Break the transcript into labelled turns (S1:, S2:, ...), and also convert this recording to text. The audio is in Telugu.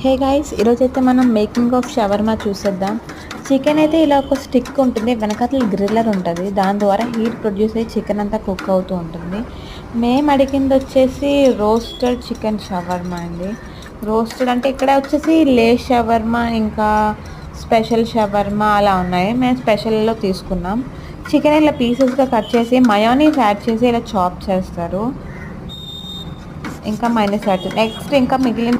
S1: హే గైస్, ఈరోజైతే మనం మేకింగ్ ఆఫ్ షవర్మా చూసేద్దాం. చికెన్ అయితే ఇలా ఒక స్టిక్ ఉంటుంది, వెనకాతల గ్రిల్లర్ ఉంటుంది. దాని ద్వారా హీట్ ప్రొడ్యూస్ అయ్యి చికెన్ అంతా కుక్ అవుతూ ఉంటుంది. మేము అడిగింది వచ్చేసి రోస్టెడ్ చికెన్ షవర్మా అండి. రోస్టెడ్ అంటే ఇక్కడ వచ్చేసి లే షవర్మా, ఇంకా స్పెషల్ షవర్మా అలా ఉన్నాయి. మేము స్పెషల్లో తీసుకున్నాం. చికెన్ ఇలా పీసెస్గా కట్ చేసి మయోనీస్ యాడ్ చేసి ఇలా చాప్ చేస్తారు. ఇంకా మైనస్ యాడ్ నెక్స్ట్ ఇంకా మిగిలిన